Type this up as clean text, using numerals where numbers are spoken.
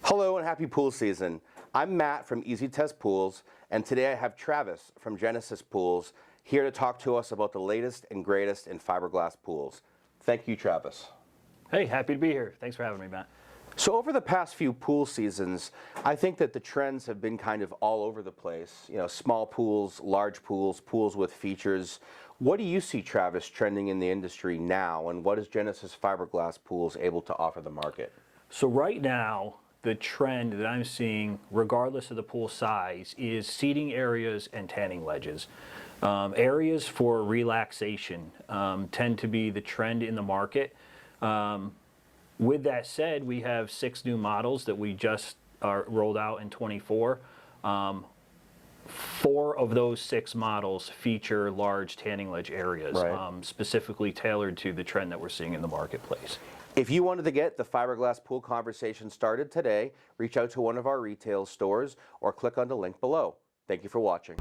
Hello and happy pool season. I'm Matt from Easy Test Pools, and today I have Travis from Genesis Pools here to talk to us about the latest and greatest in fiberglass pools. Thank you, Travis. Hey, happy to be here. Thanks for having me, Matt. So over the past few pool seasons, I think that the trends have been kind of all over the place. You know, small pools, large pools, pools with features. What do you see, Travis, trending in the industry now, and what is Genesis Fiberglass Pools able to offer the market? So right now, the trend that I'm seeing, regardless of the pool size, is seating areas and tanning ledges. Areas for relaxation tend to be the trend in the market. With that said, we have 6 new models that we just rolled out in 24. 4 of those 6 models feature large tanning ledge areas, Right. specifically tailored to the trend that we're seeing in the marketplace. If you wanted to get the fiberglass pool conversation started today, reach out to one of our retail stores or click on the link below. Thank you for watching.